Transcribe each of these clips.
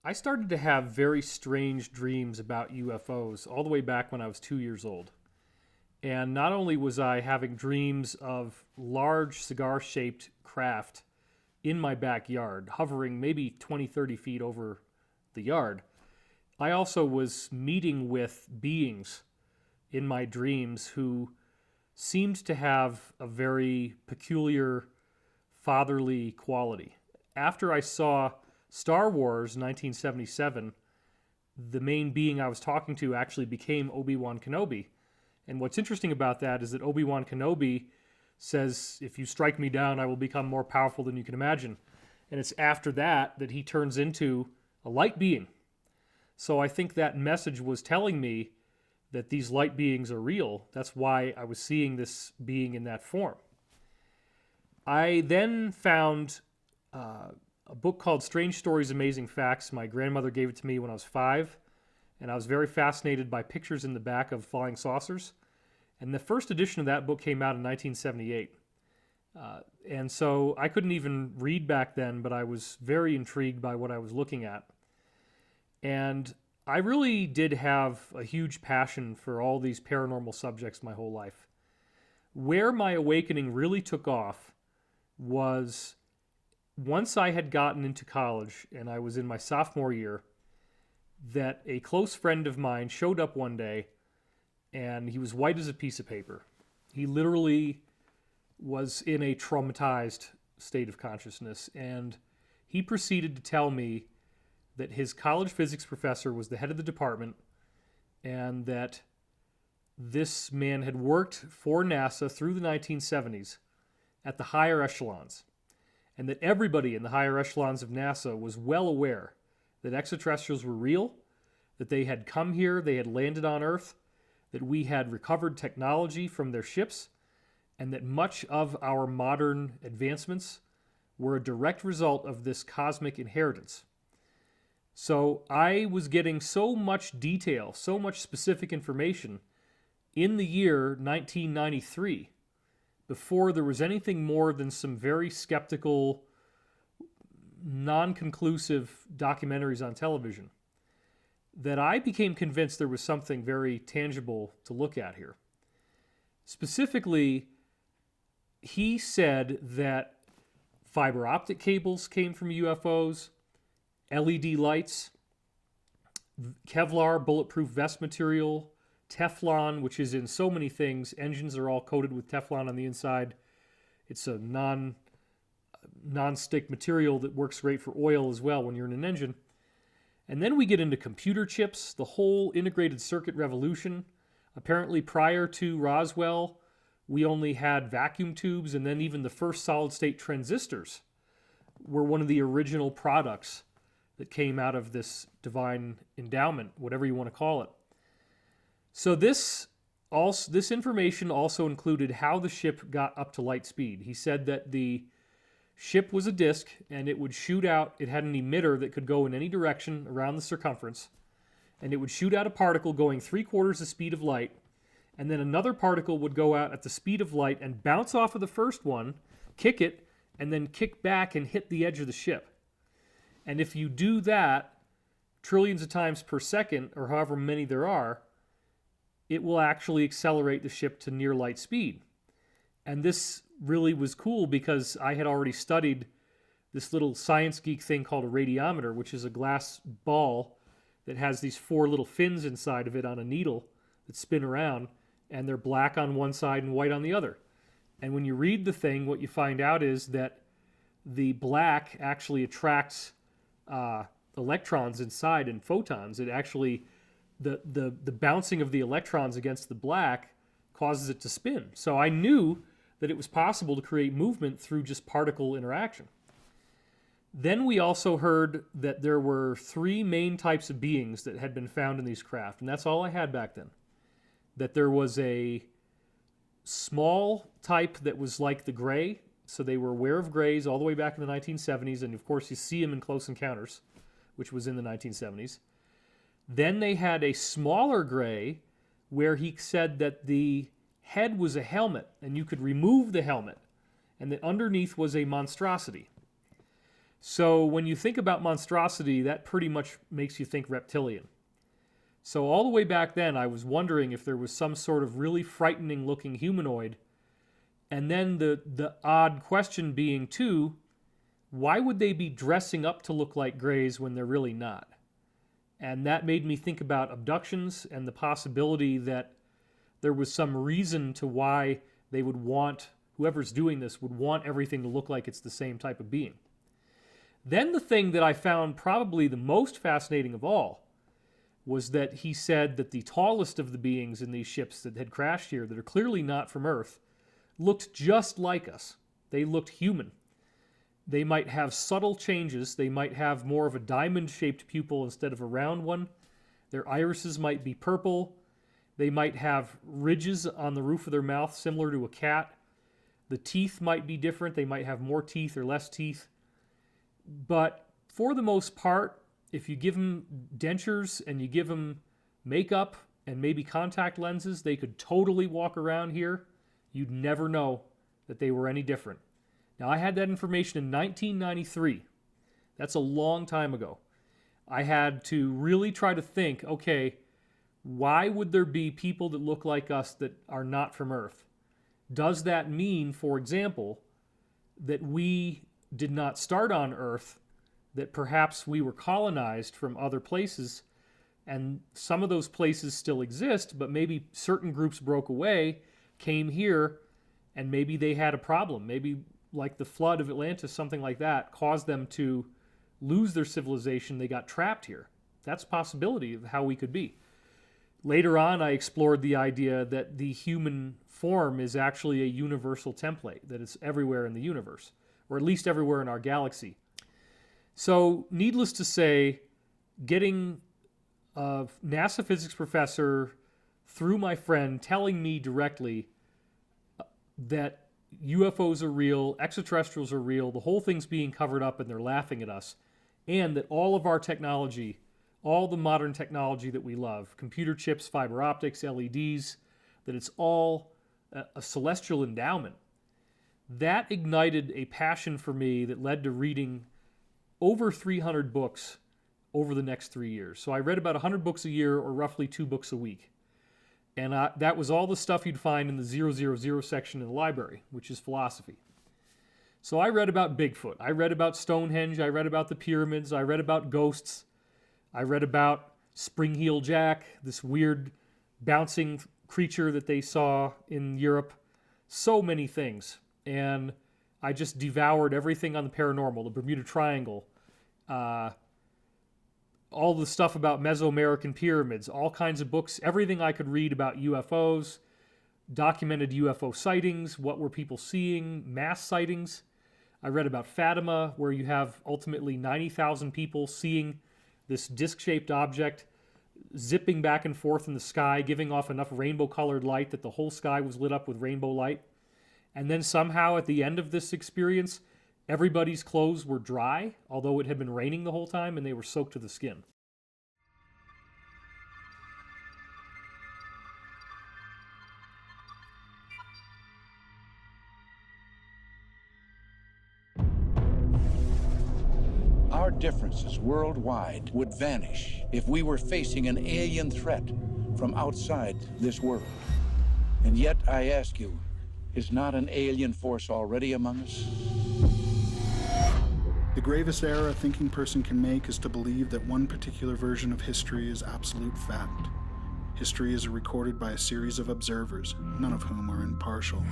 I started to have very strange dreams about UFOs all the way back when I was 2 years old. And not only was I having dreams of large cigar shaped craft in my backyard, hovering maybe 20, 30 feet over the yard, I also was meeting with beings in my dreams who seemed to have a very peculiar fatherly quality. After I saw Star Wars 1977, the main being I was talking to actually became Obi-Wan Kenobi. And what's interesting about that is that Obi-Wan Kenobi says, if you strike me down, I will become more powerful than you can imagine. And it's after that that he turns into a light being. So I think that message was telling me that these light beings are real. That's why I was seeing this being in that form. I then found a book called Strange Stories, Amazing Facts. My grandmother gave it to me when I was 5, and I was very fascinated by pictures in the back of flying saucers. And the first edition of that book came out in 1978. And so I couldn't even read back then, but I was very intrigued by what I was looking at. And I really did have a huge passion for all these paranormal subjects my whole life. Where my awakening really took off was once I had gotten into college and I was in my sophomore year, that a close friend of mine showed up one day and he was white as a piece of paper. He literally was in a traumatized state of consciousness, and he proceeded to tell me that his college physics professor was the head of the department and that this man had worked for NASA through the 1970s at the higher echelons, and that everybody in the higher echelons of NASA was well aware that extraterrestrials were real, that they had come here, they had landed on Earth, that we had recovered technology from their ships, and that much of our modern advancements were a direct result of this cosmic inheritance. So I was getting so much detail, so much specific information in the year 1993, before there was anything more than some very skeptical, non-conclusive documentaries on television, that I became convinced there was something very tangible to look at here. Specifically, he said that fiber optic cables came from UFOs, LED lights, Kevlar bulletproof vest material, Teflon, which is in so many things. Engines are all coated with Teflon on the inside. It's a non-stick material that works great for oil as well when you're in an engine. And then we get into computer chips, the whole integrated circuit revolution. Apparently prior to Roswell, we only had vacuum tubes, and then even the first solid-state transistors were one of the original products that came out of this divine endowment, whatever you want to call it. So this information also included how the ship got up to light speed. He said that the ship was a disk, and it would shoot out, it had an emitter that could go in any direction around the circumference, and it would shoot out a particle going 3/4 the speed of light, and then another particle would go out at the speed of light and bounce off of the first one, kick it, and then kick back and hit the edge of the ship. And if you do that trillions of times per second, or however many there are, it will actually accelerate the ship to near light speed. And this really was cool because I had already studied this little science geek thing called a radiometer, which is a glass ball that has these 4 little fins inside of it on a needle that spin around, and they're black on one side and white on the other. And when you read the thing, what you find out is that the black actually attracts electrons inside and photons. It actually, the bouncing of the electrons against the black causes it to spin. So I knew that it was possible to create movement through just particle interaction. Then we also heard that there were 3 main types of beings that had been found in these craft, and that's all I had back then. That there was a small type that was like the gray, so they were aware of grays all the way back in the 1970s, and of course you see them in Close Encounters, which was in the 1970s. Then they had a smaller gray where he said that the head was a helmet, and you could remove the helmet, and that underneath was a monstrosity. So when you think about monstrosity, that pretty much makes you think reptilian. So all the way back then, I was wondering if there was some sort of really frightening looking humanoid. And then the odd question being, too, why would they be dressing up to look like Greys when they're really not? And that made me think about abductions and the possibility that there was some reason to why they would want, whoever's doing this, would want everything to look like it's the same type of being. Then the thing that I found probably the most fascinating of all was that he said that the tallest of the beings in these ships that had crashed here, that are clearly not from Earth, looked just like us. They looked human. They might have subtle changes. They might have more of a diamond-shaped pupil instead of a round one. Their irises might be purple. They might have ridges on the roof of their mouth similar to a cat. The teeth might be different. They might have more teeth or less teeth. But for the most part, if you give them dentures and you give them makeup and maybe contact lenses, they could totally walk around here. You'd never know that they were any different. Now, I had that information in 1993. That's a long time ago. I had to really try to think, okay, why would there be people that look like us that are not from Earth? Does that mean, for example, that we did not start on Earth, that perhaps we were colonized from other places, and some of those places still exist, but maybe certain groups broke away, came here, and maybe they had a problem. Maybe like the flood of Atlantis, something like that, caused them to lose their civilization. They got trapped here. That's a possibility of how we could be. Later on, I explored the idea that the human form is actually a universal template, that it's everywhere in the universe, or at least everywhere in our galaxy. So, needless to say, getting a NASA physics professor through my friend telling me directly that UFOs are real, extraterrestrials are real, the whole thing's being covered up and they're laughing at us, and that all of our technology, all the modern technology that we love, computer chips, fiber optics, LEDs, that it's all a celestial endowment. That ignited a passion for me that led to reading over 300 books over the next 3 years. So I read about 100 books a year, or roughly 2 books a week. And that was all the stuff you'd find in the 000 section in the library, which is philosophy. So I read about Bigfoot. I read about Stonehenge. I read about the pyramids. I read about ghosts. I read about Spring-Heel Jack, this weird bouncing creature that they saw in Europe. So many things. And I just devoured everything on the paranormal, the Bermuda Triangle, all the stuff about Mesoamerican pyramids, all kinds of books, everything I could read about UFOs, documented UFO sightings, what were people seeing, mass sightings. I read about Fatima, where you have ultimately 90,000 people seeing this disc-shaped object zipping back and forth in the sky, giving off enough rainbow-colored light that the whole sky was lit up with rainbow light. And then somehow at the end of this experience, everybody's clothes were dry, although it had been raining the whole time, and they were soaked to the skin. Our differences worldwide would vanish if we were facing an alien threat from outside this world. And yet, I ask you, is not an alien force already among us? The gravest error a thinking person can make is to believe that one particular version of history is absolute fact. History is recorded by a series of observers, none of whom are impartial.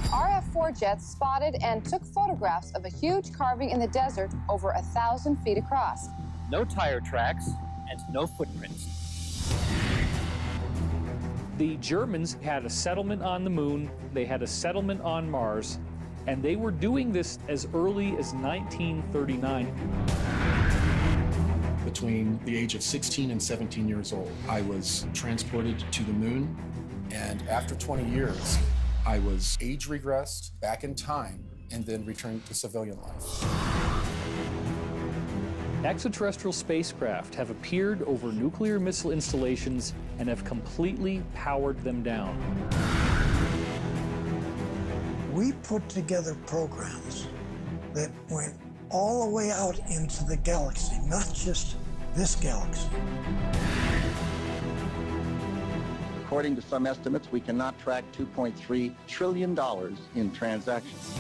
RF-4 jets spotted and took photographs of a huge carving in the desert over 1,000 feet across. No tire tracks and no footprints. The Germans had a settlement on the moon, they had a settlement on Mars, and they were doing this as early as 1939. Between the age of 16 and 17 years old, I was transported to the moon, and after 20 years, I was age regressed back in time and then returned to civilian life. Extraterrestrial spacecraft have appeared over nuclear missile installations and have completely powered them down. We put together programs that went all the way out into the galaxy, not just this galaxy. According to some estimates, we cannot track $2.3 trillion in transactions.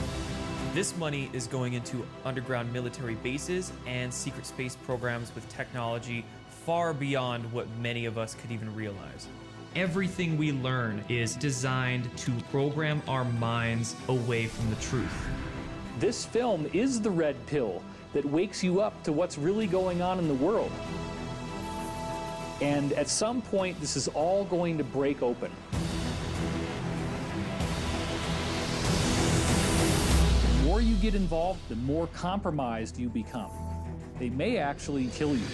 This money is going into underground military bases and secret space programs with technology far beyond what many of us could even realize. Everything we learn is designed to program our minds away from the truth. This film is the red pill that wakes you up to what's really going on in the world. And at some point, this is all going to break open. The more you get involved, the more compromised you become. They may actually kill you.